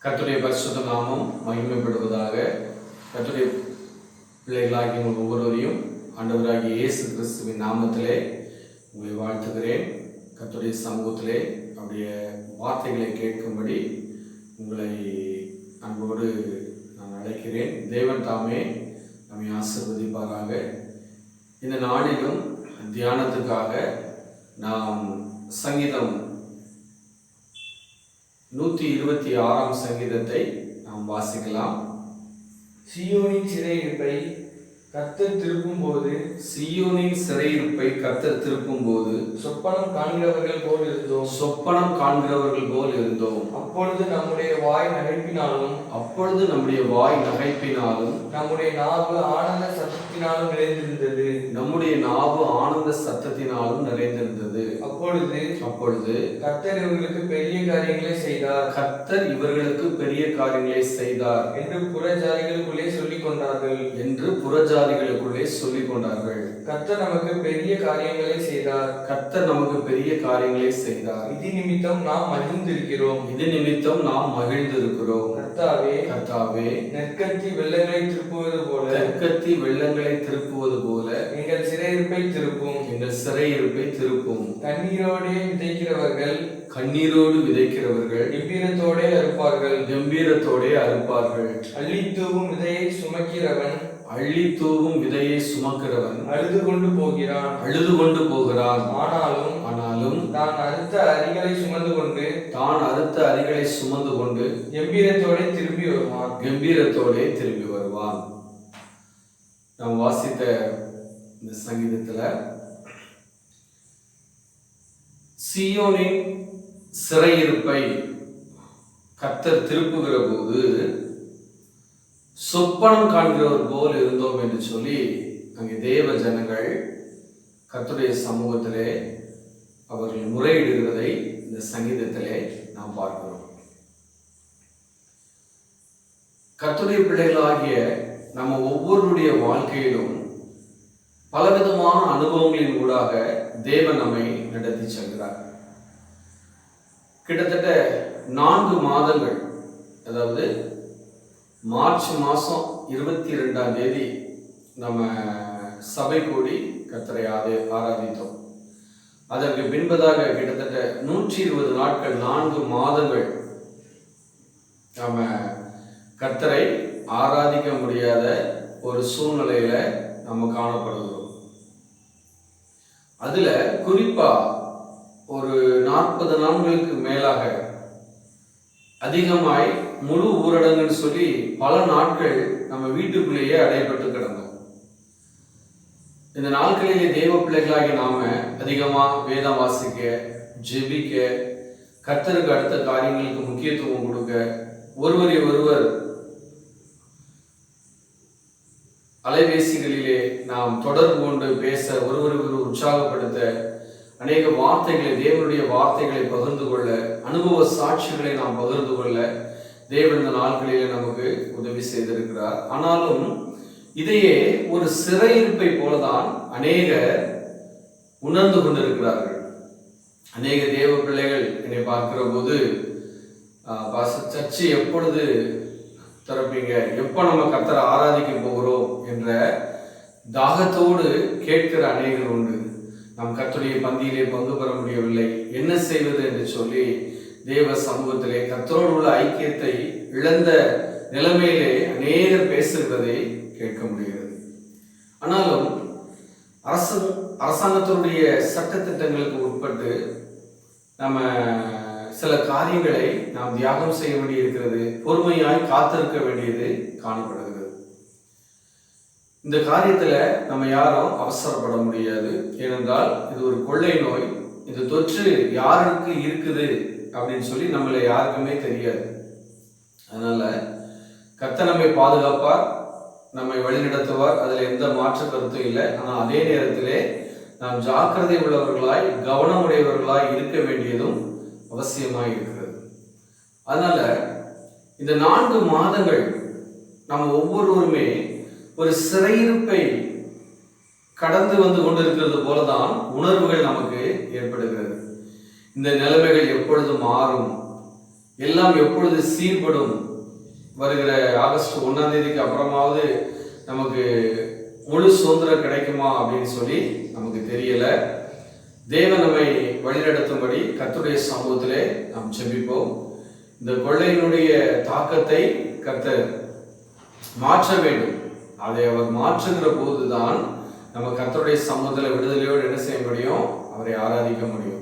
கர்த்தருடைய பரிசுத்த நாமம் மகிமைப்படுவதாக. கர்த்தருடைய பிள்ளைகளாகிய உங்கள் ஒவ்வொருவரையும் ஆண்டவராகிய இயேசு கிறிஸ்துவின் நாமத்திலே உங்களை வாழ்த்துகிறேன். கர்த்தருடைய சமூகத்திலே அவருடைய வார்த்தைகளை கேட்கும்படி உங்களை அன்போடு நான் அழைக்கிறேன். தேவன் தாமே நம்மை ஆசீர்வதிப்பாராக. இந்த நாளிலும் தியானத்துக்காக நாம் சங்கீதம் 126 சங்கீதத்தை நாம் வாசிக்கலாம். சீயோனின் சிறையிருப்பை கர்த்தர் திருப்பும்போது, சீயோனின் சிறையிருப்பை கர்த்தர் திருப்பும்போது சொப்பனம் காண்கிறவர்கள் போல் இருந்தோம். சொப்பனம் காண்கிறவர்கள் போல் இருந்தோம். அப்பொழுது நம்முடைய வாய் நகைப்பினாலும், நம்முடைய நாவு ஆனந்த சத்தத்தினாலும் நிறைந்திருந்தது. அப்பொழுது கர்த்தர் இவர்களுக்கு பெரிய காரியங்களை செய்தார் என்று புறஜாதிகளுக்குள்ளே சொல்லிக் கொண்டார்கள். கர்த்தர் நமக்கு பெரிய காரியங்களை செய்தார். இது நிமித்தம் நாம் மகிழ்ந்திருக்கிறோம். கர்த்தாவே, நெற்கத்தி வெள்ளங்களை திருப்புவது போல எங்கள் சிறையிருப்பை திருப்பும். கண்ணீரோடு விதைக்கிறவர்கள் கம்பீரத்தோடே அறுப்பார்கள். அள்ளித்தூவும் விதையை சுமக்கிறவன் அழுது கொண்டு போகிறான். ஆனாலும் தான் அறுத்த அரிகளை சுமந்து கொண்டு கம்பீரத்தோடே திரும்பி வருவான். நாம் வாசித்த இந்த சங்கீதத்துல சீயோனின் சிறையிருப்பை கர்த்தர் திருப்புகிற போது சொப்பனம் காண்கிறவர் போல் இருந்தோம் என்று சொல்லி அங்கே தேவ ஜனங்கள் கர்த்தருடைய சமூகத்திலே அவர்கள் முறையிடுகிறதை இந்த சங்கீதத்திலே நாம் பார்க்கிறோம். கர்த்தருடைய பிள்ளைகளாகிய நம்ம ஒவ்வொருடைய வாழ்க்கையிலும் பலவிதமான அனுபவங்களின் ஊடாக தேவன் நம்மை நடத்தி செல்கிறார். கிட்டத்தட்ட 4 மாதங்கள், அதாவது மார்ச் மாதம் 22ஆம் தேதி நம்ம சபை கூடி கர்த்தரை ஆராதித்தோம். அதற்கு பின்பதாக கிட்டத்தட்ட 120 நாட்கள், 4 மாதங்கள் நம்ம கர்த்தரை ஆராதிக்க முடியாத ஒரு சூழ்நிலையில நம்ம காணப்படுகிறோம். அதுல குறிப்பா ஒரு 40 நாட்களுக்கு மேலாக அதிகமாய் முழு ஊரடங்குன்னு சொல்லி பல நாட்கள் நம்ம வீட்டுக்குள்ளேயே அடைபட்டு கிடந்தோம். இந்த நாட்களிலே தேவ பிள்ளைகளாகி நாம அதிகமா வேதம் வாசிக்க, ஜெபிக்க, கர்த்தருக்கு அடுத்த காரியங்களுக்கு முக்கியத்துவம் கொடுக்க, ஒருவரை ஒருவர் அலைபேசிகளிலே நாம் தொடர்பு கொண்டு பேச, ஒருவரை உற்சாகப்படுத்த, அநேக வார்த்தைகளை, தேவனுடைய வார்த்தைகளை பகிர்ந்து கொள்ள, அனுபவ சாட்சிகளை நாம் பகிர்ந்து கொள்ள தேவன் இந்த நாட்களிலே நமக்கு உதவி செய்திருக்கிறார். ஆனாலும் இதையே ஒரு சிறையிருப்பை போலதான் அநேகர் உணர்ந்து கொண்டிருக்கிறார்கள். அநேக தேவ பிள்ளைகள் என்னை பார்க்கிற போது, சர்ச்சை எப்பொழுது திறப்பீங்க, எப்போ நம்ம கர்த்தரை ஆராதிக்க போகிறோம் என்ற தாகத்தோடு கேட்கிற அநேகர் உண்டு. நாம் கர்த்தருடைய பந்தியிலே பங்கு பெற முடியவில்லை, என்ன செய்வது என்று சொல்லி தேவ சமூகத்திலே கர்த்தரோடு உள்ள ஐக்கியத்தை இழந்த நிலைமையிலே அநேகர் பேசுகிறதை கேட்க முடிகிறது. ஆனாலும் அரசாங்கத்தினுடைய சட்டத்திட்டங்களுக்கு உட்பட்டு நம்ம சில காரியங்களை நாம் தியாகம் செய்ய வேண்டி இருக்கிறது, பொறுமையாய் காத்திருக்க வேண்டியது காணப்படுகிறது. இந்த காரியத்துல நம்ம யாரும் அவசரப்பட முடியாது. ஏனென்றால் இது ஒரு கொள்ளை நோய். இந்த தொற்று யாருக்கு இருக்குது அப்படின்னு சொல்லி நம்மள யாருக்குமே தெரியாது. அதனால கர்த்தர் நம்மை பாதுகாப்பார், நம்மை வழிநடத்துவார், அதுல எந்த மாற்று கருத்தும் இல்லை. ஆனால் அதே நேரத்திலே நாம் ஜாக்கிரதை உள்ளவர்களாய், கவனமுடையவர்களாய் இருக்க வேண்டியதும் அவசியமாய் இருக்கிறது. அதனால இந்த 4 மாதங்கள் நம்ம ஒவ்வொருவருமே ஒரு சிறையிருப்பை கடந்து வந்து கொண்டிருக்கிறது போலதான் உணர்வுகள் நமக்கு ஏற்படுகிறது. இந்த நிலைமைகள் எப்பொழுது மாறும், எல்லாம் எப்பொழுது சீர்படும், வருகிற ஆகஸ்ட் 1ஆம் தேதிக்கு அப்புறமாவது நமக்கு முழு சுதந்திரம் கிடைக்குமா அப்படின்னு சொல்லி நமக்கு தெரியல. தேவன் நம்மை வழிநடத்தும்படி கர்த்தருடைய சமூகத்திலே நாம் ஜெபிப்போம். இந்த கொள்ளையினுடைய தாக்கத்தை கர்த்தர் மாற்ற வேண்டும். அதை அவர் மாற்றுகிற போதுதான் நம்ம கர்த்தருடைய சமூகத்தில் விடுதலையோடு என்ன செய்ய முடியும், அவரை ஆராதிக்க முடியும்.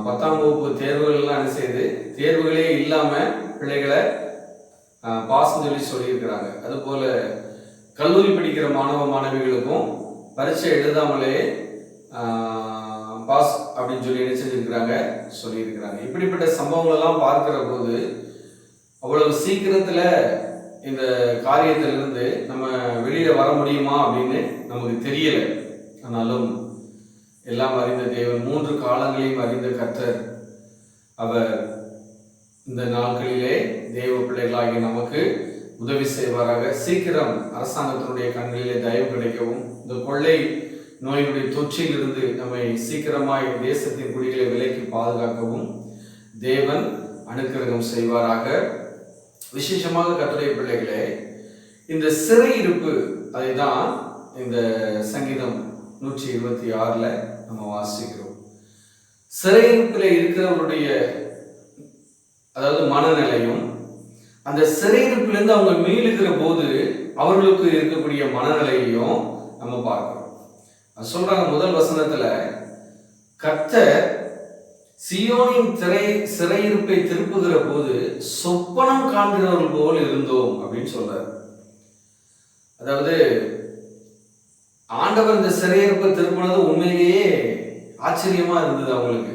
10ஆம் வகுப்பு தேர்வுகள்லாம் என்ன செய்யுது, தேர்வுகளே இல்லாமல் பிள்ளைகளை பாஸ்ன்னு சொல்லியிருக்கிறாங்க. அதுபோல் கல்லூரி படிக்கிற மாணவ மாணவிகளுக்கும் பரீட்சை எழுதாமலே பாஸ் அப்படின்னு சொல்லி என்ன செஞ்சிருக்கிறாங்க, சொல்லியிருக்கிறாங்க. இப்படிப்பட்ட சம்பவங்களெல்லாம் பார்க்கிற போது அவ்வளவு சீக்கிரத்தில் இந்த காரியத்திலிருந்து நம்ம வெளியில வர முடியுமா அப்படின்னு நமக்கு தெரியல. ஆனாலும் எல்லாம் அறிந்த தேவன், 3 காலங்களையும் அறிந்த கர்த்தர், அவர் இந்த நாட்களிலே தேவ பிள்ளைகளாகிய நமக்கு உதவி செய்வாராக. சீக்கிரம் அரசாங்கத்தினுடைய கண்களிலே தயவு கிடைக்கவும், இந்த கொள்ளை நோயினுடைய தொற்றிலிருந்து நம்மை சீக்கிரமாய் தேசத்தின் குடிகளை விலைக்கு பாதுகாக்கவும் தேவன் அனுக்கிரகம் செய்வாராக. விசேஷமாக கர்த்தருடைய பிள்ளைகளே, இந்த சிறையிருப்பு, அதை தான் இந்த சங்கீதம் 126ல் நம்ம வாசிக்கிறோம். சிறையிருப்பில் இருக்கிறவருடைய அதாவது மனநிலையும், அந்த சிறையிருப்பிலிருந்து அவங்க மீளுகிற போது அவர்களுக்கு இருக்கக்கூடிய மனநிலையையும் நம்ம பார்க்கிறோம். சொல்றாங்க முதல் வசனத்துல, கர்த்தர் சீயோனின் சிறையிருப்பை திருப்புகிற போது சொப்பனம் காண்கிறவர்கள் போல் இருந்தோம் அப்படின்னு சொல்றாரு. அதாவது ஆண்டவர் இந்த சிறையிருப்பை திருப்பினது உண்மையிலேயே ஆச்சரியமா இருந்தது அவங்களுக்கு.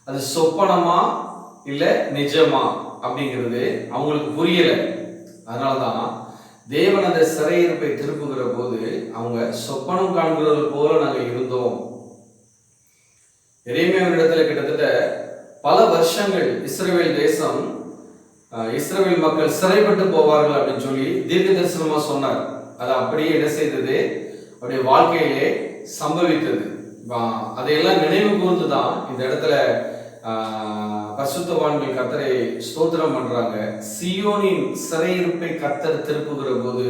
அது சொப்பனமா இல்ல நிஜமா அப்படிங்கிறது அவங்களுக்கு புரியல. அதனாலதான் தேவன் அந்த சிறையிருப்பை திருப்புகிற போது அவங்க சொப்பனம் காண்கிறவர்கள் போல நாங்கள் இருந்தோம். எரேமியாவினிடத்துல கிட்டத்தட்ட பல வருஷங்கள் இஸ்ரவேல் தேசம், இஸ்ரவேல் மக்கள் சிறைப்பட்டு போவார்கள் அப்படின்னு சொல்லி தீர்க்க தரிசனமா சொன்னார். அது அப்படியே என்ன செய்தது, அவருடைய வாழ்க்கையிலே சம்பவித்தது. அதையெல்லாம் நினைவு கூர்ந்துதான் இந்த இடத்துல பரிசுத்தவான்கள் கர்த்தரை ஸ்தோத்திரம் பண்றாங்க. சீயோனின் சிறையிருப்பை கர்த்தர் திருப்புகிற போது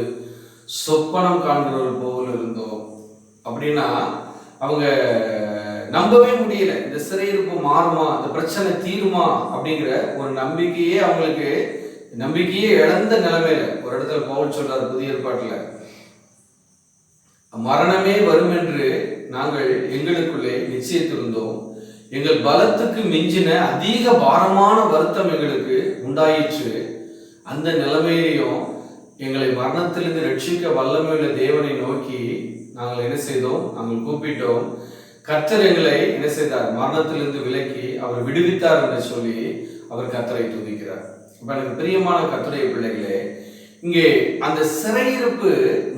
சொப்பனம் காண்கிறவர்கள் போல இருந்தோம் அப்படின்னா அவங்க நம்பவே முடியல. இந்த சிறையிருப்பு மாறுமா, இந்த பிரச்சனை தீருமா அப்படிங்கிற ஒரு நம்பிக்கையே அவங்களுக்கு, நம்பிக்கையே இழந்த நிலைமையில. ஒரு இடத்துல பவுல் சொல்றாரு புதிய ஏற்பாட்டுல, மரணமே வரும் என்று நாங்கள் எங்களுக்குள்ளே நிச்சயித்திருந்தோம், எங்கள் பலத்துக்கு மிஞ்சின அதிக பாரமான வருத்தம் எங்களுக்கு உண்டாயிற்று, அந்த நிலைமையிலையும் எங்களை மரணத்திலிருந்து ரட்சிக்க வல்லமையுள்ள தேவனை நோக்கி நாங்கள் என்ன செய்தோம், நாங்கள் கூப்பிட்டோம். கர்த்தர் எங்களை என்ன செய்தார், மரணத்திலிருந்து விலக்கி அவர் விடுவித்தார் என்று சொல்லி அவர் கர்த்தரை துதிக்கிறார். இப்ப எனக்கு பிரியமான கர்த்தருடைய பிள்ளைகளே, இங்கே அந்த சிறையிருப்பு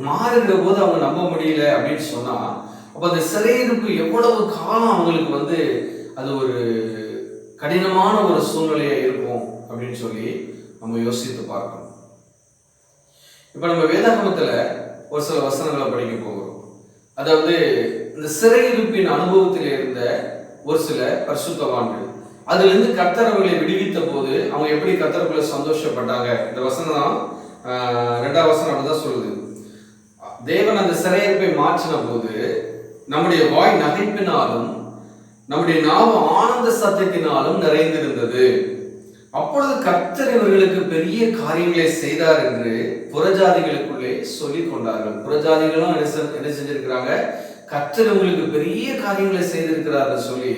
மாறுகிற போது அவங்க நம்ப முடியல அப்படின்னு சொன்னா, அப்ப அந்த சிறையிருப்பு எவ்வளவு காலம் அவங்களுக்கு அது ஒரு கடினமான ஒரு சூழ்நிலையா இருக்கும் அப்படின்னு சொல்லி நம்ம யோசித்து பார்க்கணும். இப்ப நம்ம வேதாகமத்துல ஒரு சில வசனங்களை படிக்க போகிறோம். அதாவது இந்த சிறையிருப்பின் அனுபவத்தில் இருந்த ஒரு சில பரிசுத்தவான்கள், அதுல இருந்து கர்த்தர் அவர்களை விடுவித்த போது அவங்க எப்படி கர்த்தருக்குள்ள சந்தோஷப்பட்டாங்க. இந்த வசனம் 2ஆம் வசனம் அப்படிதான் சொல்லுது. தேவன் அந்த சிறையிருப்பை மாற்றின போது நம்முடைய வாய் நகைப்பினாலும் நம்முடைய நாவு ஆனந்த சத்தத்தினாலும் நிறைந்திருந்தது. அப்பொழுது கர்த்தர் இவர்களுக்கு பெரிய காரியங்களை செய்தார் என்று புறஜாதிகளுக்குள்ளே சொல்லிக் கொண்டார்கள். புறஜாதிகளும் என்ன செஞ்சிருக்கிறாங்க, கர்த்தர் இவங்களுக்கு பெரிய காரியங்களை செய்திருக்கிறார் சொல்லி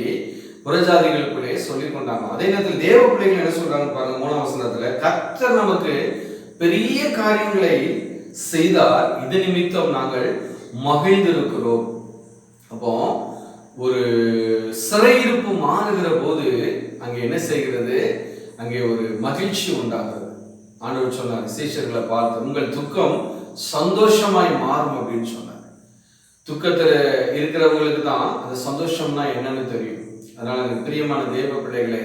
புறஜாதிகளுக்குள்ளே சொல்லிக் கொண்டாங்க. அதே நேரத்தில் தேவ பிள்ளைகள் என்ன சொல்றாங்க பாருங்க, 3ஆம் வசனத்துல, கர்த்தர் நமக்கு பெரிய காரியங்களை செய்தார், இது நிமித்தம் நாங்கள் மகிழ்ந்திருக்கிறோம். அப்போ ஒரு சிறையிருப்பு மாறுகிற போது அங்கே என்ன செய்கிறது, அங்கே ஒரு மகிழ்ச்சி உண்டாகிறது. ஆண்டவர் சொன்னார் சீஷர்களை பார்த்து, உங்கள் துக்கம் சந்தோஷமாய் மாறும் அப்படின்னு சொன்னார். துக்கத்துல இருக்கிறவங்களுக்கு தான் அந்த சந்தோஷம்னா என்னன்னு தெரியும். அதனால எனக்கு பிரியமான தேவ பிள்ளைகளே,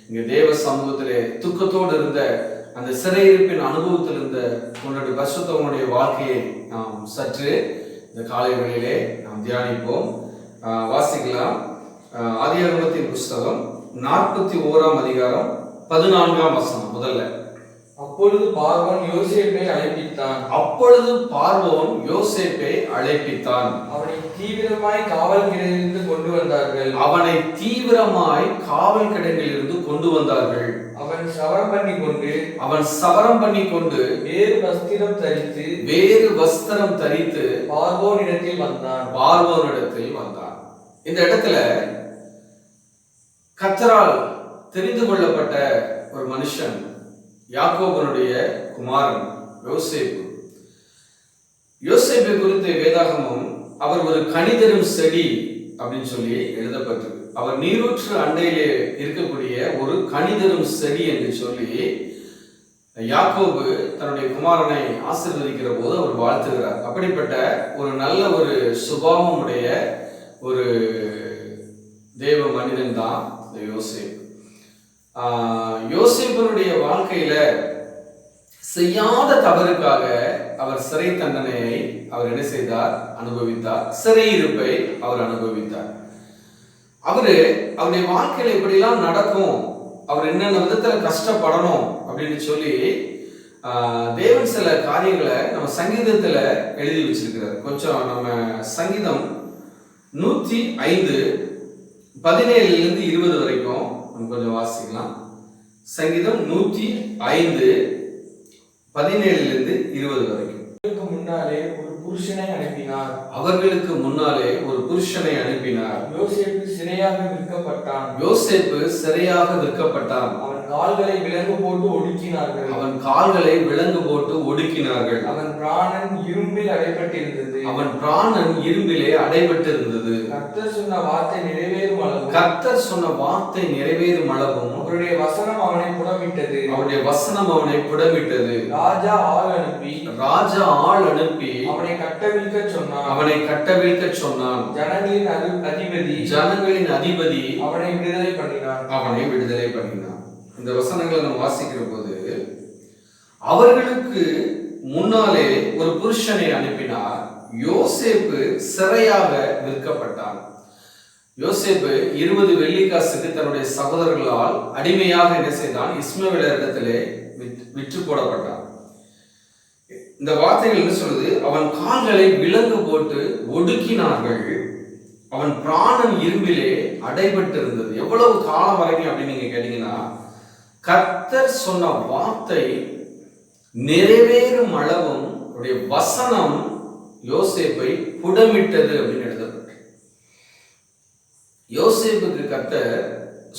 இங்க தேவ சமூகத்திலே துக்கத்தோடு இருந்த அந்த சிறையிருப்பின் அனுபவத்தில் இருந்த உன்னுடைய பரிசுத்தவனுடைய வாழ்க்கையை நாம் சற்று இந்த காலை வேளையிலே நாம் தியானிப்போம். வாசிக்கலாம். ஆதியாகமத்தின் புஸ்தகம் 41ஆம் அதிகாரம் 14ஆம் வசனம் முதல்ல. அப்பொழுது பார்வோன் யோசேப்பை அழைப்பித்தான். அப்பொழுது பார்வோன் யோசேப்பை அழைப்பித்தான். அவனை தீவிரமாய் காவல் கிடங்கிலிருந்து கொண்டு வந்தார்கள். அவனை தீவிரமாய் காவல் கிடங்கிலிருந்து கொண்டு வந்தார்கள். அவன் சவரம் பண்ணி கொண்டு வேறு வஸ்திரம் தரித்து பார்வோனிடத்தில் வந்தான். இந்த இடத்துல கர்த்தரால் தெரிந்து கொள்ளப்பட்ட ஒரு மனுஷன், யாக்கோபனுடைய குமாரன் யோசேப்பை குறித்து வேதாகமம் அவர் ஒரு கனிதரும் செடி அப்படின்னு சொல்லி எழுதப்பட்டிருக்கு. அவர் நீரூற்று அண்டையிலே இருக்கக்கூடிய ஒரு கனிதரும் செடி என்று சொல்லி யாக்கோபு தன்னுடைய குமாரனை ஆசீர்வதிக்கிற போது அவர் வாழ்த்துகிறார். அப்படிப்பட்ட ஒரு நல்ல ஒரு சுபாவமுடைய ஒரு தேவ மனிதன் தான் யோசேப்பு. யோசேப்பனுடைய வாழ்க்கையில செய்யாத தவறுக்காக அவர் சிறை தண்டனையை அவர் என்ன செய்தார்? அனுபவித்தார். சிறையிருப்பை அவர் அனுபவித்தார். அவருடைய வாழ்க்கையில இப்படிலாம் நடக்கும், அவர் என்னென்ன விதத்துல கஷ்டப்படணும் அப்படின்னு சொல்லி தேவன் சில காரியங்களை நம்ம சங்கீதத்துல எழுதி வச்சிருக்கிறார். கொஞ்சம் நம்ம சங்கீதம் 105 17 20 வரைக்கும் நம்ம கொஞ்சம் வாசிக்கலாம். சங்கீதம் 105 17 20 வரைக்கும். அவர்களுக்கு முன்னாலே ஒரு புருஷனை அனுப்பினார். யோசேப்பு சிறையாக விற்கப்பட்டான். அவன் கால்களை விலங்கு போட்டு ஒடுக்கினார்கள். அவன் பிராணன் இரும்பிலே அடைபட்டிருந்தது. கர்த்தர் சொன்ன வார்த்தை நிறைவேறும் அளவும் அவருடைய வசனம் அவனை புடமிட்டது. ராஜா ஆள் அனுப்பி அவனை கட்டவிழ்க்க சொன்னான். ஜனங்களின் அதிபதி அவனை விடுதலை பண்ணினான். இந்த வசனங்களை நம்ம வாசிக்கிற போது அவர்களுக்கு முன்னாலே ஒரு புருஷனை அனுப்பினார். யோசேப்பு சிறையாக விற்கப்பட்டான். யோசேப்பு 20 வெள்ளிக்காசுக்கு தன்னுடைய சகோதரர்களால் அடிமையாக என்ன செய்தான்? இஸ்மவேலரிடத்திலே விற்று போடப்பட்டான். இந்த வார்த்தைகள் என்ன சொல்லுது? அவன் கால்களை விலங்கு போட்டு ஒடுக்கினார்கள். அவன் பிராணன் இரும்பிலே அடைபட்டிருந்தது. எவ்வளவு காலம் வரைக்கும் அப்படின்னு நீங்க கேட்டீங்கன்னா, கர்த்தர் சொன்ன வார்த்தை நிறைவேறும் அளவும் அவருடைய வசனம் யோசேப்பை புடமிட்டது அப்படின்னு எழுதப்பட்டது. யோசேப்புக்கு கர்த்தர்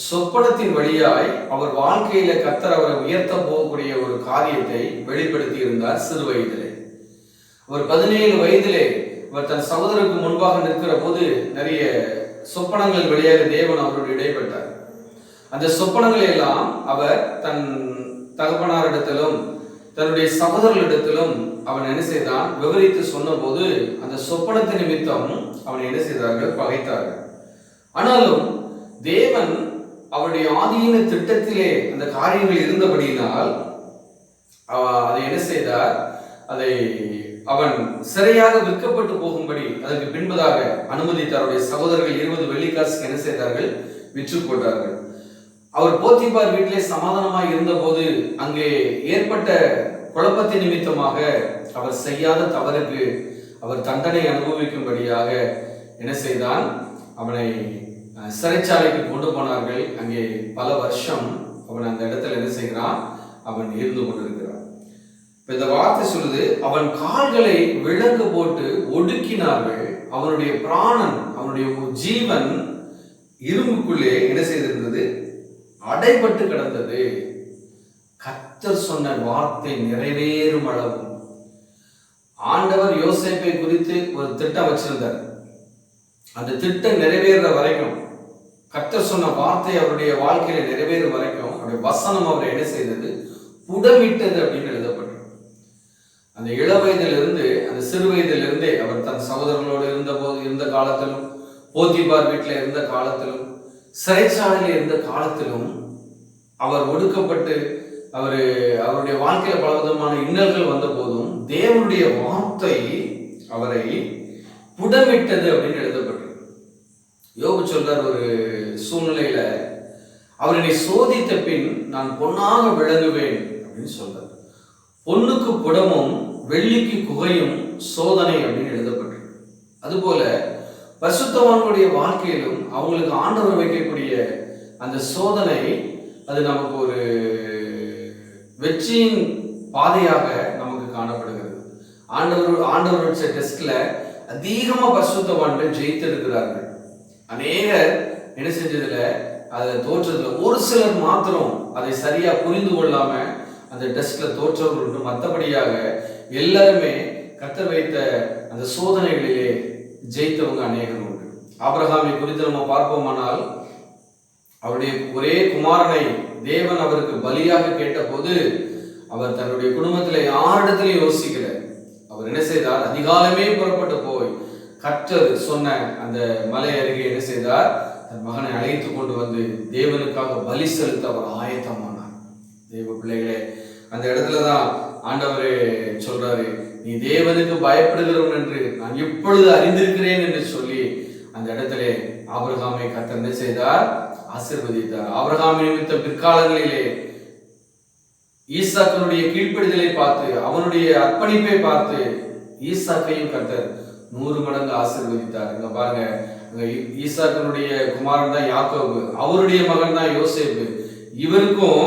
சொப்பனத்தின் வழியாய் அவர் வாழ்க்கையில கர்த்தர் அவரை உயர்த்த போகக்கூடிய ஒரு காரியத்தை வெளிப்படுத்தி இருந்தார். சிறு வயதிலே, அவர் 17 வயதிலே அவர் தன் சகோதரருக்கு முன்பாக நிற்கிற போது நிறைய சொப்பனங்கள் வழியாக தேவன் அவரோடு இடைப்பட்டார். அந்த சொப்பனங்களை எல்லாம் அவர் தன் தகப்பனாரிடத்திலும் தன்னுடைய சகோதரர்களிடத்திலும் அவன் என்ன செய்தான்? விவரித்து சொன்ன போது அந்த சொப்பனத்தின் நிமித்தம் அவனை என்ன செய்தார்கள்? பகைத்தார்கள். ஆனாலும் தேவன் அவருடைய ஆதீன திட்டத்திலே அந்த காரியங்கள் இருந்தபடியினால் அதை என்ன செய்தார்? அதை அவன் சிறையாக விற்கப்பட்டு போகும்படி அதற்கு பின்பதாக அனுமதித்தார். அவருடைய சகோதரர்கள் 20 வெள்ளிக்காசுக்கு என்ன செய்தார்கள்? விற்று போட்டார்கள். அவர் போத்திபார் வீட்டிலே சமாதானமாக இருந்த போது அங்கே ஏற்பட்ட குழப்பத்தின் நிமித்தமாக அவர் செய்யாத தவறுக்கு அவர் தண்டனை அனுபவிக்கும்படியாக என்ன செய்தான்? அவனை சிறைச்சாலைக்கு கொண்டு போனார்கள். அங்கே பல வருஷம் அவன் அந்த இடத்துல என்ன செய்கிறான்? அவன் இருந்து கொண்டிருக்கிறான். இந்த வார்த்தை சொல்லுது, அவன் கால்களை விலங்கு போட்டு ஒடுக்கினார்கள். அவனுடைய பிராணன், அவனுடைய ஜீவன் இரும்புக்குள்ளே என்ன செய்திருந்தது? அடைபட்டு கிடந்தது. கர்த்தர் சொன்ன வார்த்தை நிறைவேறும் அளவு ஆண்டவர் யோசேப்பை குறித்து ஒரு திட்டம் வச்சிருந்தார். அந்த திட்டம் நிறைவேற வரைக்கும், கர்த்தர் சொன்ன வார்த்தை அவருடைய வாழ்க்கையில நிறைவேறும் வரைக்கும் அவருடைய வசனம் அவரை என்ன செய்தது? புடமிட்டது அப்படின்னு எழுதப்பட்டது. அந்த இள வயதிலிருந்து, அந்த சிறு வயதிலிருந்தே அவர் தன் சகோதரர்களோடு இருந்த காலத்திலும், போத்திபார் வீட்டில் இருந்த காலத்திலும், சிறைச்சாலையில் இருந்த காலத்திலும் அவர் ஒடுக்கப்பட்டு அவருடைய வாழ்க்கையில பல விதமான இன்னல்கள் வந்த போதும் தேவனுடைய வார்த்தை அவரை புடமிட்டது அப்படின்னு எழுதப்பட்டது. யோபு சொல்றார், ஒரு சூழ்நிலையில அவர் என்னை சோதித்த பின் நான் பொன்னாக விளங்குவேன் அப்படின்னு சொல்றார். பொன்னுக்கு புடமும் வெள்ளிக்கு குகையும் சோதனை அப்படின்னு எழுதப்பட்டிருக்கு. அதுபோல பரிசுத்தவான்களுடைய வாழ்க்கையிலும் அவங்களுக்கு ஆண்டவர் வைக்கக்கூடிய அந்த சோதனை அது நமக்கு ஒரு வெற்றியின் பாதையாக நமக்கு காணப்படுகிறது. ஆண்டவர் வச்ச டெஸ்ட்ல அதிகமா பரிசுத்தவான்கள் ஜெயித்திருக்கிறார்கள். அநேகர் என்ன செஞ்சதுல அதை தோற்றதுல ஒரு சிலர் மாத்திரம் அதை சரியா புரிந்து கொள்ளாம அந்த டெஸ்ட்ல தோற்றவர்கள் உண்டு. மற்றபடியாக எல்லாருமே கர்த்தர் வைத்த அந்த சோதனைகளிலே ஜெயித்தவங்க அநேகர் உண்டு. ஆபிரகாமை குறித்து நம்ம பார்ப்போமானால் அவருடைய ஒரே குமாரனை தேவன் அவருக்கு பலியாக கேட்டபோது அவர் தன்னுடைய குடும்பத்துல யாரிடத்திலையும் யோசிக்கல. அவர் என்ன செய்தார்? அதிகாலமே புறப்பட்டு போய் கர்த்தர் சொன்ன அந்த மலை அருகே என்ன செய்தார்? தன் மகனை அழைத்து கொண்டு வந்து தேவனுக்காக பலி செலுத்த அவர் ஆயத்தமானார். தேவ பிள்ளைகளே, அந்த இடத்துலதான் ஆண்டவர் சொல்றாரு, நீ தேவனுக்கு பயப்படுகிறவன் என்று நான் இப்பொழுது அறிந்திருக்கிறேன் என்று சொல்லி அந்த இடத்துல ஆபிரகாமை கர்த்தர் என்ன செய்தார்? ஆசீர்வதித்தார். ஆபிரகாம் நிமித்த பிற்காலங்களிலே ஈசாக்கினுடைய கீழ்ப்படிதலை பார்த்து, அவனுடைய அர்ப்பணிப்பை பார்த்து ஈசாக்கையும் கர்த்தர் 100 மடங்கு ஆசீர்வதித்தார். இங்க பாருங்க, ஈசாக்கினுடைய குமாரன் தான் யாக்கோபு, அவருடைய மகன் தான் யோசேப்பு. இவருக்கும்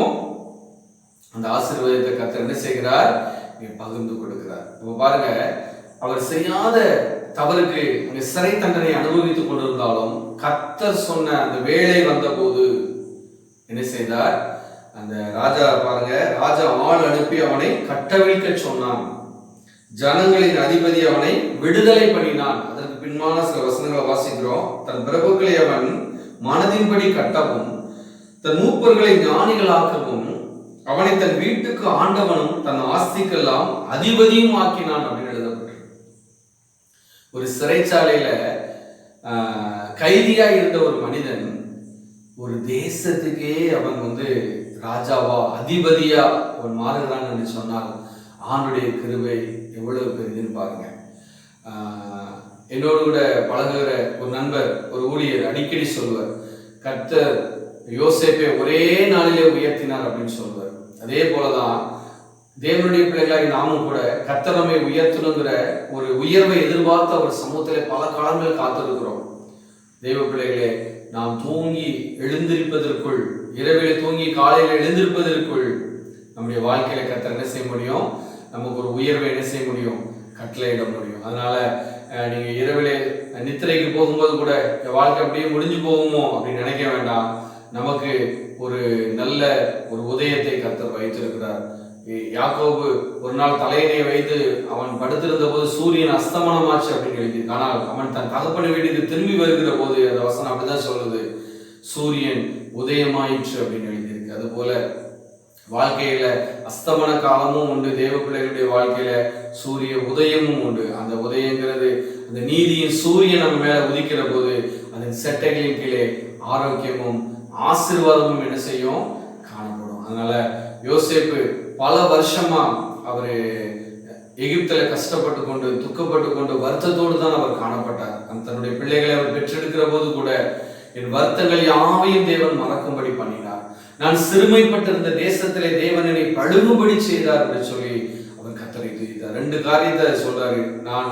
அந்த ஆசீர்வாதத்தை கர்த்தர் என்ன செய்கிறார்? பகிர்ந்து கொடுக்கிறார். இப்ப பாருங்க, அவர் செய்யாத தவறுக்கு அங்க சிறை தண்டனை அனுபவித்துக் கொண்டிருந்தாலும் கர்த்தர் சொன்ன அந்த வேலை வந்த போது என்ன செய்தார்? அந்த ராஜா பாருங்க, ராஜா ஆள் அனுப்பி அவனை கட்டவிழ்க்க சொன்னான். ஜனங்களின் அதிபதி அவனை விடுதலை பண்ணினான். அதற்கு பின்மான சில வசனங்களை வாசிக்கிறோம். தன் பிரபுக்களை அவன் மனதின்படி கட்டவும் தன் மூப்பர்களை ஞானிகளாக்கவும் அவனை தன் வீட்டுக்கு ஆண்டவனும் தன் ஆஸ்திக்கெல்லாம் அதிபதியும் ஆக்கினான் அப்படின்னு எழுதப்பட்டிருக்கு. ஒரு சிறைச்சாலையில கைதியா இருந்த ஒரு மனிதன் ஒரு தேசத்துக்கே அவன் ராஜாவா அதிபதியா அவன் மாறுகிறான் என்று சொன்னால் ஆண்டுடைய கிருபை எவ்வளவு பெரிதுன்னு பாருங்க. என்னோடு கூட பழகுகிற ஒரு நண்பர், ஒரு ஊழியர் அடிக்கடி சொல்வார், கர்த்தர் யோசேப்பை ஒரே நாளிலே உயர்த்தினார் அப்படின்னு சொல்வார். அதே போலதான் தேவனுடைய பிள்ளைகளாகி நாமும் கூட கர்த்தர் நம்மை உயர்த்தணுங்கிற ஒரு உயர்வை எதிர்பார்த்து அவர் சமூகத்திலே பல காலங்கள் காத்திருக்கிறோம். தேவ பிள்ளைகளே, நாம் தூங்கி எழுந்திருப்பதற்குள், இரவிலே தூங்கி காலையில் எழுந்திருப்பதற்குள் நம்முடைய வாழ்க்கையில கர்த்தர் என்ன செய்ய முடியும்? நமக்கு ஒரு உயர்வை என்ன செய்ய முடியும்? கட்டளையிட முடியும். அதனால நீங்க இரவிலே நித்திரைக்கு போகும்போது கூட என் வாழ்க்கை அப்படியே முடிஞ்சு போகுமோ அப்படின்னு நினைக்க வேண்டாம். நமக்கு ஒரு நல்ல ஒரு உதயத்தை கர்த்தர் வைத்திருக்கிறார். யாக்கோபு ஒரு நாள் தலையணையை வைத்து அவன் படுத்திருந்த போது சூரியன் அஸ்தமனமாச்சு அப்படின்னு எழுதியிருக்கு. ஆனால் அவன் தன் தகப்பன் வீட்டுக்கு திரும்பி வருகிற போது அந்த வசனம் அப்படிதான் சொல்லுது, சூரியன் உதயமாயிற்று அப்படின்னு எழுதியிருக்கு. அது போல வாழ்க்கையில அஸ்தமன காலமும் உண்டு, தேவ பிள்ளைகளுடைய வாழ்க்கையில சூரிய உதயமும் உண்டு. அந்த உதயங்கிறது அந்த நீதியின் சூரியன் நம்ம மேல உதிக்கிற போது அதன் செட்டைகளின் கீழே ஆரோக்கியமும் ஆசீர்வாதமும் என்ன செய்யும்? காணப்படும். அதனால யோசேப்பு பல வருஷமா அவரு எகிப்துல கஷ்டப்பட்டு கொண்டு, துக்கப்பட்டு கொண்டு, வருத்தத்தோடு தான் அவர் காணப்பட்டார். தன்னுடைய பிள்ளைகளை அவர் பெற்றெடுக்கிற போது கூட என் வருத்தங்கள் யாவையும் தேவன் மறக்கும்படி பண்ணினார், நான் சிறுமைப்பட்டிருந்த தேசத்திலே தேவன் என்னை பழுகும்படி செய்தார் என்று சொல்லி அவர் கர்த்தரை துதித்தார். 2 காரியத்தை சொல்றாரு, நான்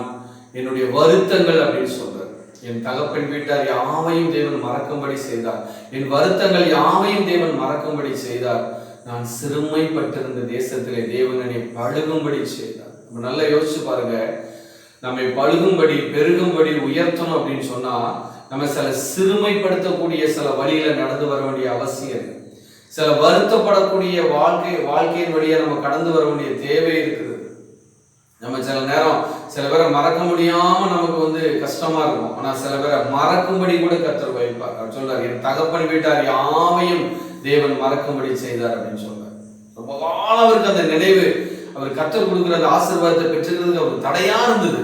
என்னுடைய வருத்தங்கள் அப்படின்னு சொல்றாரு. என் தகப்பன் வீட்டார் யாவையும் தேவன் மறக்கும்படி செய்தார், என் வருத்தங்கள் யாவையும் தேவன் மறக்கும்படி செய்தார், நான் சிறுமைப்பட்டிருந்த தேசத்திலே தேவன் என்னை பழுகும்படி செய்தார். நம்ம நல்லா யோசிச்சு பாருங்க, நம்மை பழுகும்படி பெருகும்படி உயர்த்தணும் அப்படின்னு சொன்னா நம்ம சில சிறுமைப்படுத்தக்கூடிய சில வழியில நடந்து வர வேண்டிய அவசியம், சில வருத்தப்படக்கூடிய வாழ்க்கையின் வழியா நம்ம கடந்து வர வேண்டிய தேவை இருக்குது. நம்ம சில நேரம் சில பேரை மறக்க முடியாம நமக்கு கஷ்டமா இருக்கும். ஆனா சில பேரை மறக்கும்படி கூட கர்த்தர் வைப்பார். அவர் சொல்றாரு, என் தகப்பன் வீட்டார் யாவையும் தேவன் மறக்கும்படி செய்தார் அப்படின்னு சொல்றார். ரொம்ப காலம் அவருக்கு அந்த நினைவு, அவர் கர்த்தர் கொடுக்கிற அந்த ஆசீர்வாதத்தை பெற்றுக்கிறதுக்கு அவருக்கு தடையா இருந்தது.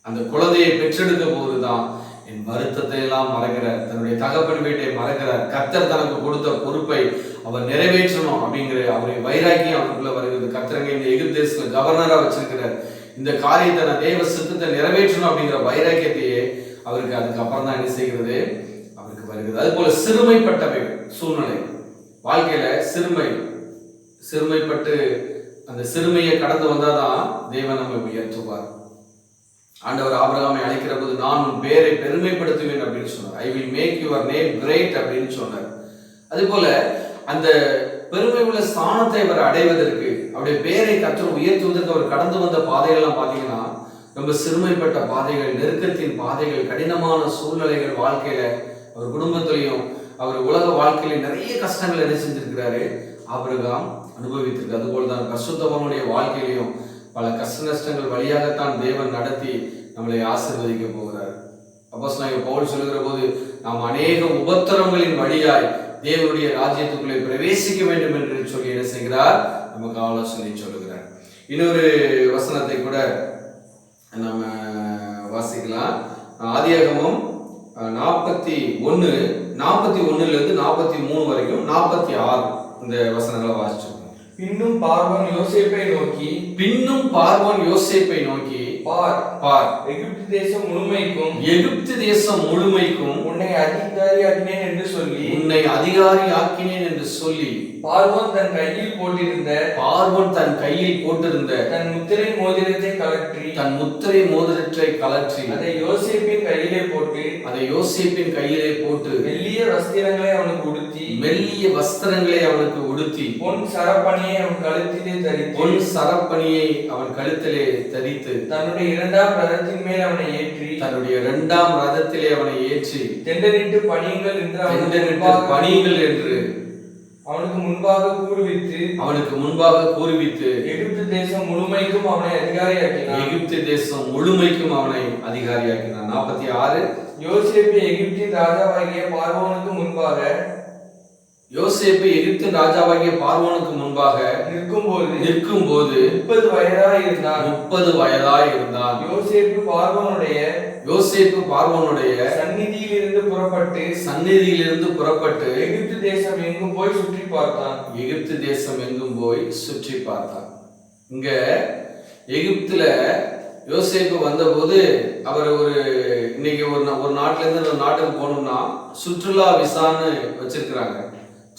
அந்த குழந்தையை பெற்றெடுக்க போதுதான் என் வருத்தத்தை எல்லாம் மறக்கிறார், தன்னுடைய தகப்பன் வீட்டை மறக்கிறார். கர்த்தர் தனக்கு கொடுத்த பொறுப்பை அவர் நிறைவேற்றணும் அப்படிங்கிற அவருடைய வைராக்கியம் அவருக்குள்ள வருகிறது. கர்த்தரங்க இந்த எகிப்து தேசத்துல கவர்னரா வச்சிருக்கிறார், இந்த காரியத்தை நான் தேவ சித்தத்தை நிறைவேற்றணும் அப்படிங்கிற வைராக்கியத்தையே அவருக்கு அதுக்கப்புறம் தான் என்ன செய்கிறது? அவருக்கு வருகிறது. அது போல சிறுமைப்பட்டவைகள், சூழ்நிலை, வாழ்க்கையில சிறுமைப்பட்டு அந்த சிறுமையை கடந்து வந்தாதான் தேவன் நம்மை உயர்த்துவார். ஆண்டவர் ஆபிரகாமை அழைக்கிற போது நான் உன் பேரை பெருமைப்படுத்துவேன் அப்படின்னு சொன்னார். I will make your name great அப்படின்னு சொன்னார். அதே போல அந்த பெருமை உள்ள ஸ்தானத்தை அவர் அடைவதற்கு, அவருடைய பேரை கர்த்தர் உயர்த்துவதற்கு அவர் கடந்து வந்த பாதைகள்லாம் பார்த்தீங்கன்னா ரொம்ப சிறுமைப்பட்ட பாதைகள், நெருக்கத்தின் பாதைகள், கடினமான சூழ்நிலைகள் வாழ்க்கையில அவர் குடும்பத்திலையும் அவர் உலக வாழ்க்கையில நிறைய கஷ்டங்கள் என்ன செஞ்சிருக்கிறாரு ஆபிரகாம் அனுபவித்திருக்கு. அதுபோல் தான் பரிசுத்தவானுடைய வாழ்க்கையிலையும் பல கஷ்ட நஷ்டங்கள் வழியாகத்தான் தேவன் நடத்தி நம்மளை ஆசீர்வதிக்க போகிறார். அப்போஸ்தலனாகிய பவுல் சொல்லுகிற போது நாம் அநேக உபத்திரவங்களின் வழியாய் தேவனுடைய ராஜ்யத்துக்குள்ளே பிரவேசிக்க வேண்டும் என்று சொல்லி என்ன செய்கிறார், நமக்கு ஆலோசனை சொல்லுகிறார். இன்னொரு வசனத்தை கூட நம்ம வாசிக்கலாம். ஆதியாகமம் 41 43 வரைக்கும் 46 இந்த வசனங்களை வாசிச்சிருக்கோம். பின்னும் பார்வோன் யோசேப்பை நோக்கி பார் எகிப்து தேசம் முழுமைக்கும் உன்னை அதிகாரியாக்கினேன் என்று சொல்லி பார்வோன் தன் கையில் போட்டிருந்த தன் முத்திரை மோதிரத்தை கலற்றி அதை யோசேப்பின் கையிலே போட்டு மெல்லிய வஸ்திரங்களை அவனுக்கு உடுத்தி பொன் சரப்பணியை அவன் கழுத்திலே தரித்து தன்னுடைய இரண்டாம் ரதத்திலே அவனை ஏற்றி தெண்டனிட்டு பணியுங்கள் என்று அவனுக்கு முன்பாக கூறுவித்து எகிப்து தேசம் முழுமைக்கும் அவனை அதிகாரியாக்கினான். 46 யோசேப்பு எகிப்தின் ராஜாவாகிய பார்வோனுக்கு முன்பாக நிற்கும்போது 30 வயதாய் இருந்தான். யோசேப்பு பார்வோனுடைய சந்நிதியிலிருந்து புறப்பட்டு எகிப்து தேசம் எங்கும் போய் சுற்றி பார்த்தான். இங்க எகிப்துல யோசேப்பு வந்தபோது அவர் இன்னைக்கு ஒரு நாட்டுல இருந்து ஒரு நாட்டுக்கு போகணும்னா சுற்றுலா விசான்னு வச்சிருக்கிறாங்க,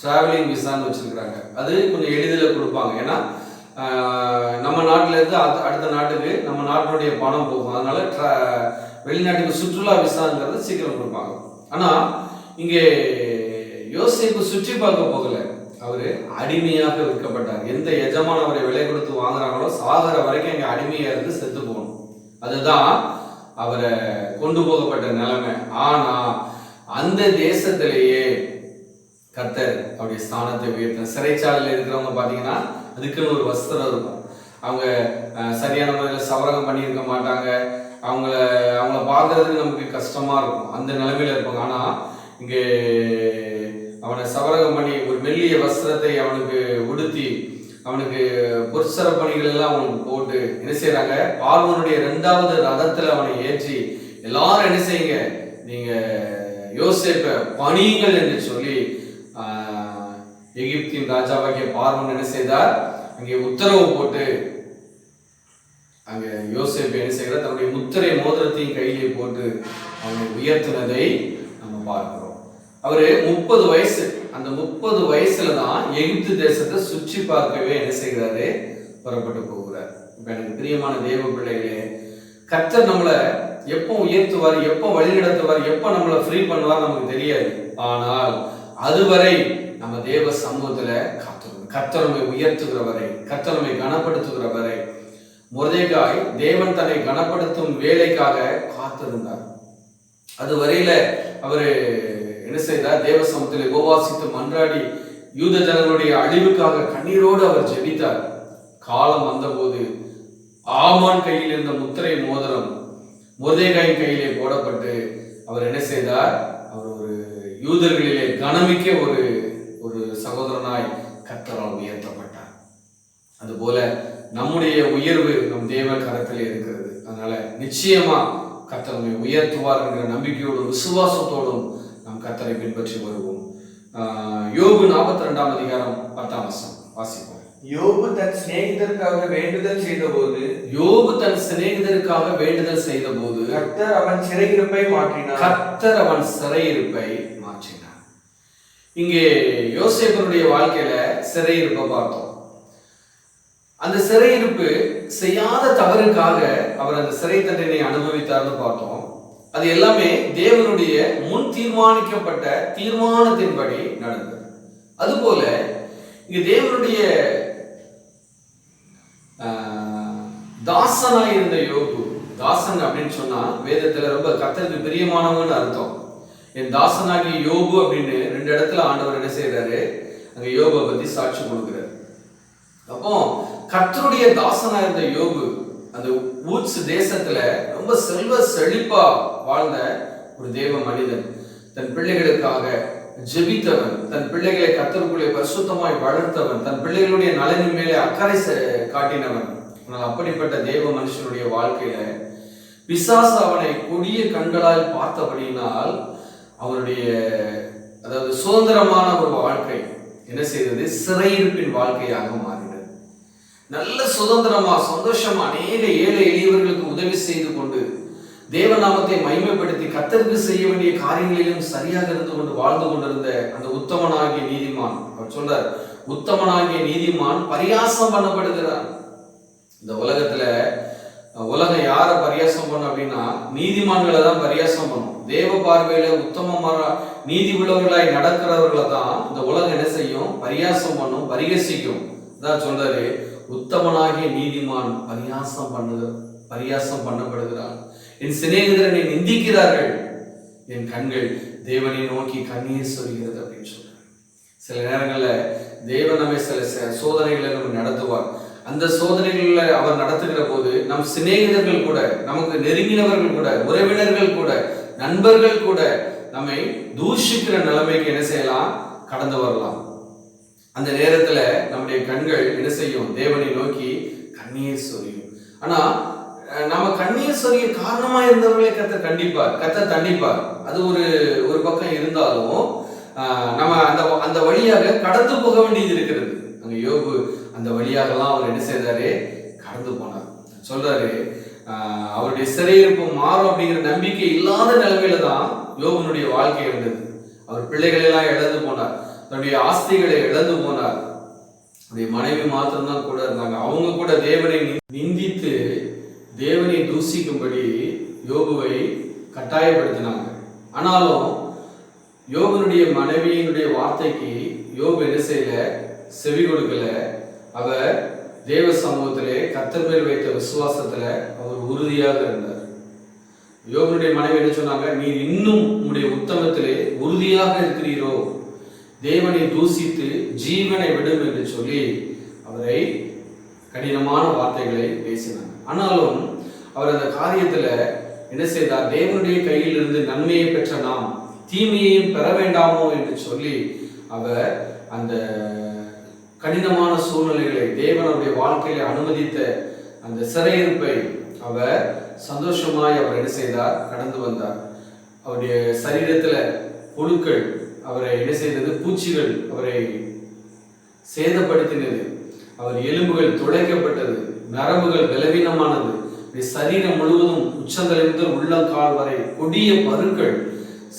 டிராவலிங் விசான்னு வச்சிருக்கிறாங்க. அது கொஞ்சம் எளிதில் கொடுப்பாங்க. ஏன்னா நம்ம நாட்டுல இருந்து அடுத்த நாட்டுக்கு நம்ம நாட்டினுடைய பணம் போகும். அதனால வெளிநாட்டுக்கு சுற்றுலா விசாங்கிறது சீக்கிரம் கொடுப்பாங்க. ஆனா இங்கே யோசேப்பு சுற்றி பார்க்க போகல, அவரு அடிமையாக விற்கப்பட்டார். எந்த எஜமான அவரை விலை கொடுத்து வாங்குறாங்களோ சாகர வரைக்கும் இங்க அடிமையா இருந்து செத்து போகணும், அதுதான் அவரை கொண்டு போகப்பட்ட நிலைமை. ஆனா அந்த தேசத்திலேயே கர்த்தர் அவருடைய ஸ்தானத்தை உயர்த்த. சிறைச்சாலையில் இருக்கிறவங்க பாத்தீங்கன்னா அதுக்குன்னு ஒரு வஸ்திரம் இருக்கும். அவங்க சரியான முறையில் சவரகம் பண்ணியிருக்க மாட்டாங்க. அவங்கள பார்க்கறதுக்கு நமக்கு கஷ்டமா இருக்கும், அந்த நிலைமையில இருப்பாங்க. ஆனா இங்கே அவனை சவரகம் பண்ணி ஒரு மெல்லிய வஸ்திரத்தை அவனுக்கு உடுத்தி அவனுக்கு பொற்சர பணிகள் எல்லாம் அவனுக்கு போட்டு என்ன செய்யறாங்க, பார்வோனுடைய 2வது ரதத்துல அவனை ஏற்றி எல்லாரும் என்ன செய்யுங்க, நீங்க யோசேப்பை பணியுங்கள் என்று சொல்லி எகிப்தின் ராஜாவாகிய பார்வோன் என்ன செய்தார், அங்கே உத்தரவு போட்டு அங்க யோசேப்பு என்ன செய்கிறார், தன்னுடைய முத்திரை மோதிரத்தையும் கையிலே போட்டு அவனை உயர்த்தினதை நம்ம பார்க்கிறோம். அவரு 30 வயசு, அந்த 30 வயசுல தான் எகிப்து தேசத்தை சுற்றி பார்க்கவே என்ன செய்கிறாரு, புறப்பட்டு போகிறார். இப்ப எனக்கு பிரியமான தேவ பிள்ளைகளே, கர்த்தர் நம்மளை எப்போ உயர்த்துவார், எப்போ வழி நடத்துவார், எப்போ நம்மளை ஃப்ரீ பண்ணுவார் நமக்கு தெரியாது. ஆனால் அதுவரை நம்ம தேவ சமூகத்துல காத்திருக்கணும். கர்த்தர் நம்மை உயர்த்துகிறவரை, கர்த்தர் நம்மை கனப்படுத்துகிறவரை. மொர்தெகாய் தேவன் தன்னை கனப்படுத்தும் வேலைக்காக காத்திருந்தார். அது வரையில அவரு என்ன செய்தார், தேவ சமூகத்திலே உபவாசித்து மன்றாடி யூத ஜனங்களுடைய அழிவுக்காக கண்ணீரோடு அவர் ஜெபித்தார். காலம் வந்தபோது ஆமான் கையில் இருந்த முத்திரை மோதிரம் மொர்தெகாயின் கையிலே போடப்பட்டு அவர் என்ன செய்தார், அவர் ஒரு யூதர்களிலே கனமிக்க ஒரு சகோதரனாய் கர்த்தரால் உயர்த்தப்பட்டார். அதுபோல நம்முடைய உயர்வு நம் தேவ கரத்திலே இருக்கிறது. அதனால நிச்சயமா கர்த்தர் நம்மை உயர்த்துவார் என்கிற நம்பிக்கையோடும் விசுவாசத்தோடும் நாம் கர்த்தரை பின்பற்றி வருவோம். யோபு 42ஆம் அதிகாரம் 10ஆம் வசனம் வாசிப்போம். யோபு தன் சிநேகிதருக்காக வேண்டுதல் செய்தபோது கர்த்தர் அவன் சிறையிருப்பை மாற்றினார். இங்கே யோசேப்பனுடைய வாழ்க்கையில சிறையிருப்பை பார்த்தோம். அந்த சிறையிருப்பு செய்யாத தவறுக்காக அவர் அந்த சிறை தண்டனை அனுபவித்தார்னு பார்த்தோம். அது எல்லாமே தேவனுடைய முன் தீர்மானிக்கப்பட்ட தீர்மானத்தின்படி நடந்தது. அதுபோல இங்கு தேவனுடைய தாசனாய் இருந்த யோபு, தாசன் அப்படின்னு சொன்னா வேதத்துல ரொம்ப கர்த்தருக்கு பிரியமானவன்னு அர்த்தம். என் தாசனாகிய யோபு அப்படின்னு 2 இடத்துல ஆண்டவர் என்ன செய்யறாரு, அங்க யோபை பத்தி சாட்சி கொடுக்கிறார். அப்போ கர்த்தருடைய தாசனா இருந்த யோபு அந்த ஊட்ஸ் தேசத்துல ரொம்ப செல்வ செழிப்பா வாழ்ந்த ஒரு தேவ மனிதன், தன் பிள்ளைகளுக்காக ஜெபித்தவன், தன் பிள்ளைகளை கர்த்தருக்குள்ளே பரிசுத்தமாய் வளர்த்தவன், தன் பிள்ளைகளுடைய நலனின் மேலே அக்கறை காட்டினவன். ஆனால் அப்படிப்பட்ட தேவ மனுஷனுடைய வாழ்க்கையில பிசாசு அவனை கொடிய கண்களால் பார்த்தபடியினால் அவருடைய அதாவது சுதந்திரமான ஒரு வாழ்க்கை என்ன செய்தது, சிறையிருப்பின் வாழ்க்கையாக மாறினது. நல்ல சுதந்திரமா சந்தோஷமா அநேக ஏழை எளியவர்களுக்கு உதவி செய்து கொண்டு தேவநாமத்தை மகிமைப்படுத்தி கர்த்தருக்கு செய்ய வேண்டிய காரியங்களிலும் சரியாக இருந்து கொண்டு வாழ்ந்து கொண்டிருந்த அந்த உத்தமனாகிய நீதிமான், அவர் சொல்றார், உத்தமனாகிய நீதிமான் பரியாசம் பண்ணப்படுகிறார். இந்த உலகத்துல உலகம் யார பரியாசம் பண்ணும் அப்படின்னா நீதிமான்களை தான் பரியாசம் பண்ணும். தேவ பார்வையில உத்தமமான நீதி உள்ளவர்களாய் நடக்கிறவர்களை தான் இந்த உலகம் என்ன செய்யும், பரியாசம் பண்ணும், பரிகசிக்கும். தான் சொல்றாரு, உத்தமனாகிய நீதிமான் பரியாசம் பண்ணப்படுகிறான். என் சிநேகிதரனை நிந்திக்கிறார்கள், என் கண்கள் தேவனை நோக்கி கண்ணீர் சொல்கிறது அப்படின்னு சொல்றாரு. சில நேரங்கள்ல தேவன் நம்மை சில சோதனைகளை நம்ம நடத்துவார். அந்த சோதனைகள்ல அவர் நடத்துகிற போது நம் சிநேகிதர்கள் கூட, நமக்கு நெருங்கினவர்கள் கூட, உறவினர்கள் கூட, நண்பர்கள் கூட நம்மை தூஷிக்கிற நிலைமைக்கு என்ன செய்யலாம், கடந்து வரலாம். அந்த நேரத்துல நம்முடைய கண்கள் என்ன செய்யும், தேவனை நோக்கி கண்ணீர் சொரியும். ஆனா நம்ம கண்ணீர் சொரிய காரணமா இருந்தவர்களே கர்த்தர் தண்டிப்பார். அது ஒரு பக்கம் இருந்தாலும் நம்ம அந்த வழியாக கடந்து போக வேண்டியது இருக்கிறது. அங்க யோபு அந்த வழியாகலாம் அவர் என்ன செய்தாரு, கடந்து போனார். சொல்றாரு, அவருடைய சிறையிருப்பு மாறும் அப்படிங்கிற நம்பிக்கை இல்லாத நிலைமையில தான் யோபனுடைய வாழ்க்கை இருந்தது. அவர் பிள்ளைகளை எல்லாம் இழந்து போனார், தன்னுடைய ஆஸ்திகளை இழந்து போனார். அவருடைய மனைவி மாத்திரம்தான் கூட இருந்தாங்க. அவங்க கூட தேவனை நிந்தித்து தேவனை தூசிக்கும்படி யோபுவை கட்டாயப்படுத்தினாங்க. ஆனாலும் யோபனுடைய மனைவியினுடைய வார்த்தைக்கு யோபு என்ன செய்யல, செவி கொடுக்கல. அவர் தேவ சமூகத்திலே கர்த்தர் மேல் வைத்த விசுவாசத்துல அவர் உறுதியாக இருந்தார். யோபனுடைய மனைவி என்ன சொன்னாங்க, நீ இன்னும் உன்னுடைய உத்தமத்திலே உறுதியாக இருக்கிறீரோ, தேவனை தூசித்து ஜீவனை விடும் என்று சொல்லி அவரை கடினமான வார்த்தைகளை பேசினார். ஆனாலும் அவர் அந்த காரியத்துல என்ன செய்தார், தேவனுடைய கையில் இருந்து நன்மையை பெற்ற நாம் தீமையையும் பெற வேண்டாமோ என்று சொல்லி அவர் அந்த கடினமான சூழ்நிலைகளை தேவனுடைய வாழ்க்கையில அனுமதித்த அந்த சிறையிருப்பை அவர் சந்தோஷமாய் அவர் என்ன செய்தார், கடந்து வந்தார். அவருடைய சரீரத்துல புழுக்கள் அவரை என்ன செய்தது, பூச்சிகள் அவரை சேதப்படுத்தினது, அவர் எலும்புகள் துளைக்கப்பட்டது, நரம்புகள் பலவீனமானது, சரீரம் முழுவதும் உச்சந்தலைந்து உள்ளங்கால் வரை கொடிய பருக்கள்,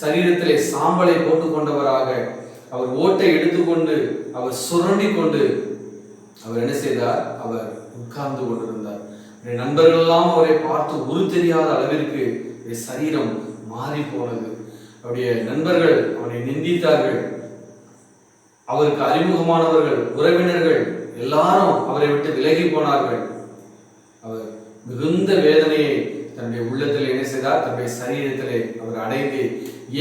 சரீரத்திலே சாம்பலை போட்டுக் கொண்டவராக அவர் ஓட்டை எடுத்துக்கொண்டு அவர் சுரண்டி கொண்டு அவர் என்ன செய்தார், அவர் உட்கார்ந்து கொண்டிருந்தார். நண்பர்கள் எல்லாம் அவரை பார்த்து உரு தெரியாத அளவிற்கு சரீரம் மாறி போனது. அவருடைய நண்பர்கள் அவரை நிந்தித்தார்கள். அவருக்கு அறிமுகமானவர்கள், உறவினர்கள் எல்லாரும் அவரை விட்டு விலகி போனார்கள். அவர் மிகுந்த வேதனையை தன்னுடைய உள்ளத்தில் என்ன செய்தார், தன்னுடைய சரீரத்திலே அவர் அடைந்து,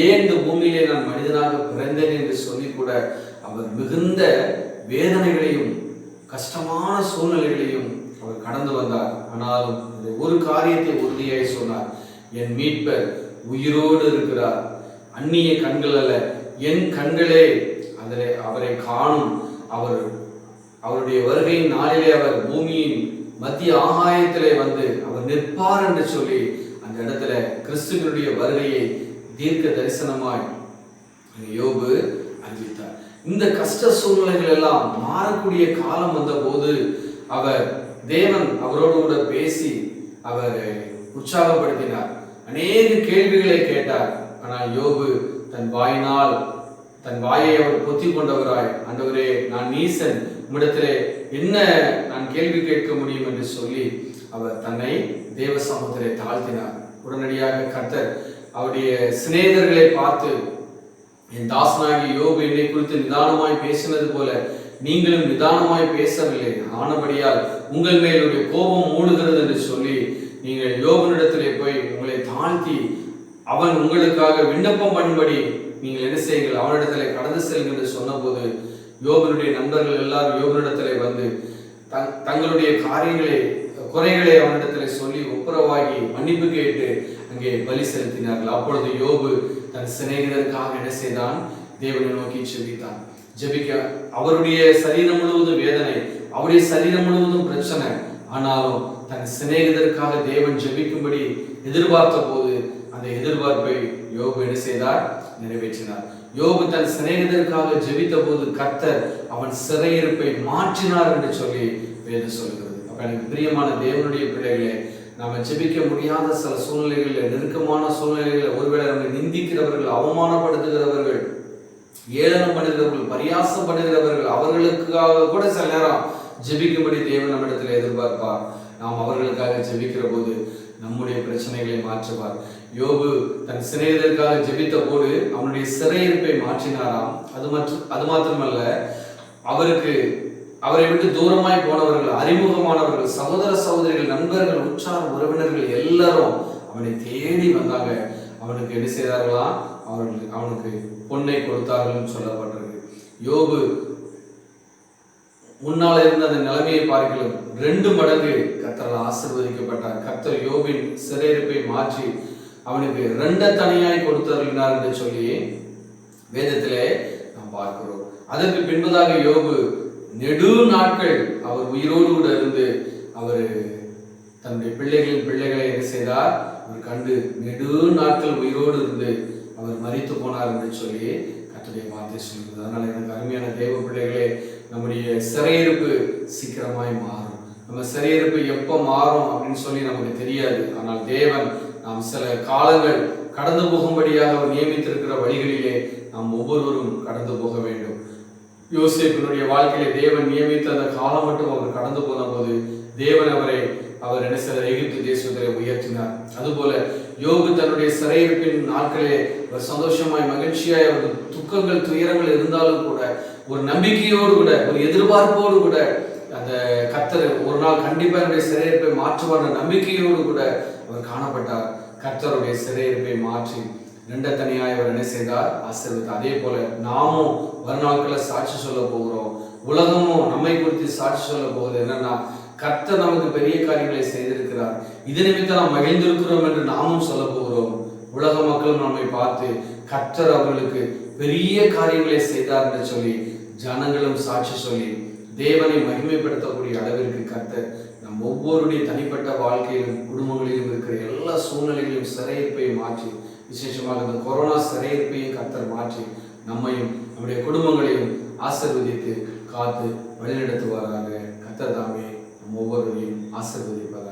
ஏன் இந்த பூமியிலே நான் மனிதனாக பிறந்தேன் என்று சொல்லி கூட அவர் மிகுந்த வேதனைகளையும் கஷ்டமான சூழ்நிலைகளையும் அவர் கடந்து வந்தார். ஆனாலும் ஒரு காரியத்தை உறுதியாய் சொன்னார், என் மீட்பர் உயிரோடு இருக்கிறார், அந்நிய கண்கள் அல்ல, என் கண்களே அதிலே அவரை காணும். அவருடைய வருகையின் நாளிலே அவர் பூமியின் மத்திய ஆகாயத்திலே வந்து அவர் நிற்பார் என்று சொல்லி அந்த இடத்துல கிறிஸ்துவனுடைய வருகையை தீர்க்க தரிசனமாய் யோபு அறிவித்தார். இந்த கஷ்ட சூழ்நிலைகள் எல்லாம் மாறக்கூடிய காலம் வந்த போது அவர் தேவன் அவரோடு கூட பேசி அவரை உற்சாகப்படுத்தினார். அநேக கேள்விகளை கேட்டார். ஆனால் யோபு தன் வாயினால் தன் வாயை அவர் பொத்தி கொண்டவராய், ஆண்டவரே நான் நீசன், உம்மிடத்திலே என்ன நான் கேள்வி கேட்க முடியும் என்று சொல்லி அவர் தன்னை தேவ சமூகத்திலே தாழ்த்தினார். உடனடியாக கர்த்தர் அவருடைய சிநேகிதர்களை பார்த்து, என் தாசனாகிய யோபு என்னை குறித்து நிதானமாய் பேசினது போல நீங்களும் நிதானமாய் பேசவில்லை, ஆனபடியால் உங்கள் மேலுடைய கோபம் மூடுகிறது என்று சொல்லி நீங்கள் யோபனிடத்திலே போய் உங்களை தாழ்த்தி அவன் உங்களுக்காக விண்ணப்பம் பண்ணும்படி நீங்கள் என்ன செய்யுங்கள், அவனிடத்திலே கடந்து செல்லுங்கள் என்று சொன்னபோது யோபனுடைய நண்பர்கள் எல்லாரும் யோபனிடத்திலே வந்து தங்களுடைய குறைகளை அவனிடத்திலே சொல்லி ஒப்புரவாகி மன்னிப்பு கேட்டு அங்கே பலி செலுத்தினார்கள். அப்பொழுது யோபு தன் சிநேகிதருக்காக என்ன செய்தான், தேவனை நோக்கி ஜெபித்தான். ஜெபிக்க அவருடைய சரீரம் முழுவதும் வேதனை, அவருடைய சரீரம் முழுவதும் பிரச்சனை. ஆனாலும் தன் சிநேகிதருக்காக தேவன் ஜெபிக்கும்படி எதிர்பார்த்த போது அந்த எதிர்பார்ப்பை யோபு என்ன செய்தார், நிறைவேற்றினார். யோபு தன் சிநேகிதருக்காக ஜெபித்த போது கர்த்தர் அவன் சிறையிருப்பை மாற்றினார் என்று சொல்லி வேதம் சொல்கிறது. அப்ப எனக்கு பிரியமான தேவனுடைய பிள்ளைகளே, நாம ஜெபிக்க முடியாத சில சூழ்நிலைகளில், நெருக்கமான சூழ்நிலைகளில் ஒருவேளை நம்மை நிந்திக்கிறவர்கள், அவமானப்படுத்துகிறவர்கள், ஏளனம் பண்ணுகிறவர்கள், பரியாசம் பண்ணுகிறவர்கள், அவர்களுக்காக கூட சில நேரம் ஜெபிக்கும்படி தேவன் நம்மிடத்தில் எதிர்பார்ப்பார். நாம் அவர்களுக்காக ஜெபிக்கிற போது நம்முடைய பிரச்சனைகளை மாற்றுவார். யோபு தன் சிநேகிதருக்காக ஜெபித்த போது அவனுடைய சிறையிருப்பை மாற்றினாராம். அது மாத்திரமல்ல, அவரை விட்டு தூரமாய் போனவர்கள், அறிமுகமானவர்கள், சகோதர சகோதரிகள், நண்பர்கள், உற்றார் உறவினர்கள் எல்லாரும் அவனை தேடி வந்தாங்க. அவனுக்கு என்ன செய்தார்களாம், அவனுக்கு பொன்னை கொடுத்தார்கள் சொல்லப்பட்டிருக்கு. யோபு முன்னால் இருந்த அந்த நிலைமையை பார்க்கலாம் 2 மடங்கு கர்த்தரால் ஆசீர்வதிக்கப்பட்டார். கர்த்தர் யோபின் சிறையிருப்பை மாற்றி அவனுக்கு 2 தனியாய் கொடுத்தார் என்று சொல்லி வேதத்திலே நாம் பார்க்கிறோம். அதற்கு பின்பதாக யோபு நெடு நாட்கள் அவர் உயிரோடு கூட இருந்து அவர் தன்னுடைய பிள்ளைகளை என்ன செய்தார், அவர் கண்டு நெடு நாட்கள் உயிரோடு இருந்து அவர் மரித்து போனார் என்று சொல்லி கர்த்தருடைய வார்த்தை சொல்கிறது. அதனால எனக்கு அருமையான தேவ பிள்ளைகளே, நம்முடைய சிறையிருப்பு சீக்கிரமாய் மாறும். நம்ம சிறையிருப்பு எப்போ மாறும் அப்படின்னு சொல்லி நமக்கு தெரியாது. ஆனால் தேவன் நாம் சில காலங்கள் கடந்து போகும்படியாக அவர் நியமித்திருக்கிற வழிகளிலே நாம் ஒவ்வொருவரும் கடந்து போக வேண்டும். யோசேப்பினுடைய வாழ்க்கையிலே தேவன் நியமித்த அந்த காலம் மட்டும் அவர் கடந்து போன போது தேவன் அவர் என்ன செய்தார், எகிப்து தேசத்திலே உயர்த்தினார். அதுபோல யோபு தன்னுடைய சிறையிருப்பின் நாட்களே ஒரு சந்தோஷமாய் மகிழ்ச்சியாய் அவர் துக்கங்கள் துயரங்கள் இருந்தாலும் கூட ஒரு நம்பிக்கையோடு கூட ஒரு எதிர்பார்ப்போடு கூட அந்த கர்த்தர் ஒரு நாள் கண்டிப்பா என்னுடைய சிறையிருப்பை மாற்றுவார் நம்பிக்கையோடு கூட அவர் காணப்பட்டார். கர்த்தருடைய சிறையிருப்பை மாற்றி 2 தனியாய் அவர் என்ன செய்தார், ஆசீர்வதித்தார். அதே போல நாமும் வருநாட்களை சாட்சி சொல்ல போகிறோம். உலகமும் நம்மை குறித்து சாட்சி சொல்ல போகுது. என்னன்னா, கர்த்தர் நமக்கு பெரிய காரியங்களை செய்திருக்கிறார், இது நிமித்தம் நாம் மகிழ்ந்திருக்கிறோம் என்று நாமும் சொல்ல போகிறோம். உலக மக்களும் நம்மை பார்த்து கர்த்தர் அவர்களுக்கு பெரிய காரியங்களை செய்தார் என்று சொல்லி ஜனங்களும் சாட்சி சொல்லி தேவனை மகிமைப்படுத்தக்கூடிய அளவிற்கு கர்த்தர் நம் ஒவ்வொருடைய தனிப்பட்ட வாழ்க்கையிலும் குடும்பங்களிலும் இருக்கிற எல்லா சூழ்நிலைகளிலும் சிறையிருப்பை மாற்றி, விசேஷமாக இந்த கொரோனா சிறையிருப்பையும் கர்த்தர் மாற்றி நம்மையும் நம்முடைய குடும்பங்களையும் ஆசீர்வதித்து காத்து வழிநடத்துவாராக. கர்த்தர் தாமே நம் ஒவ்வொருவரையும் ஆசீர்வதிப்பார்.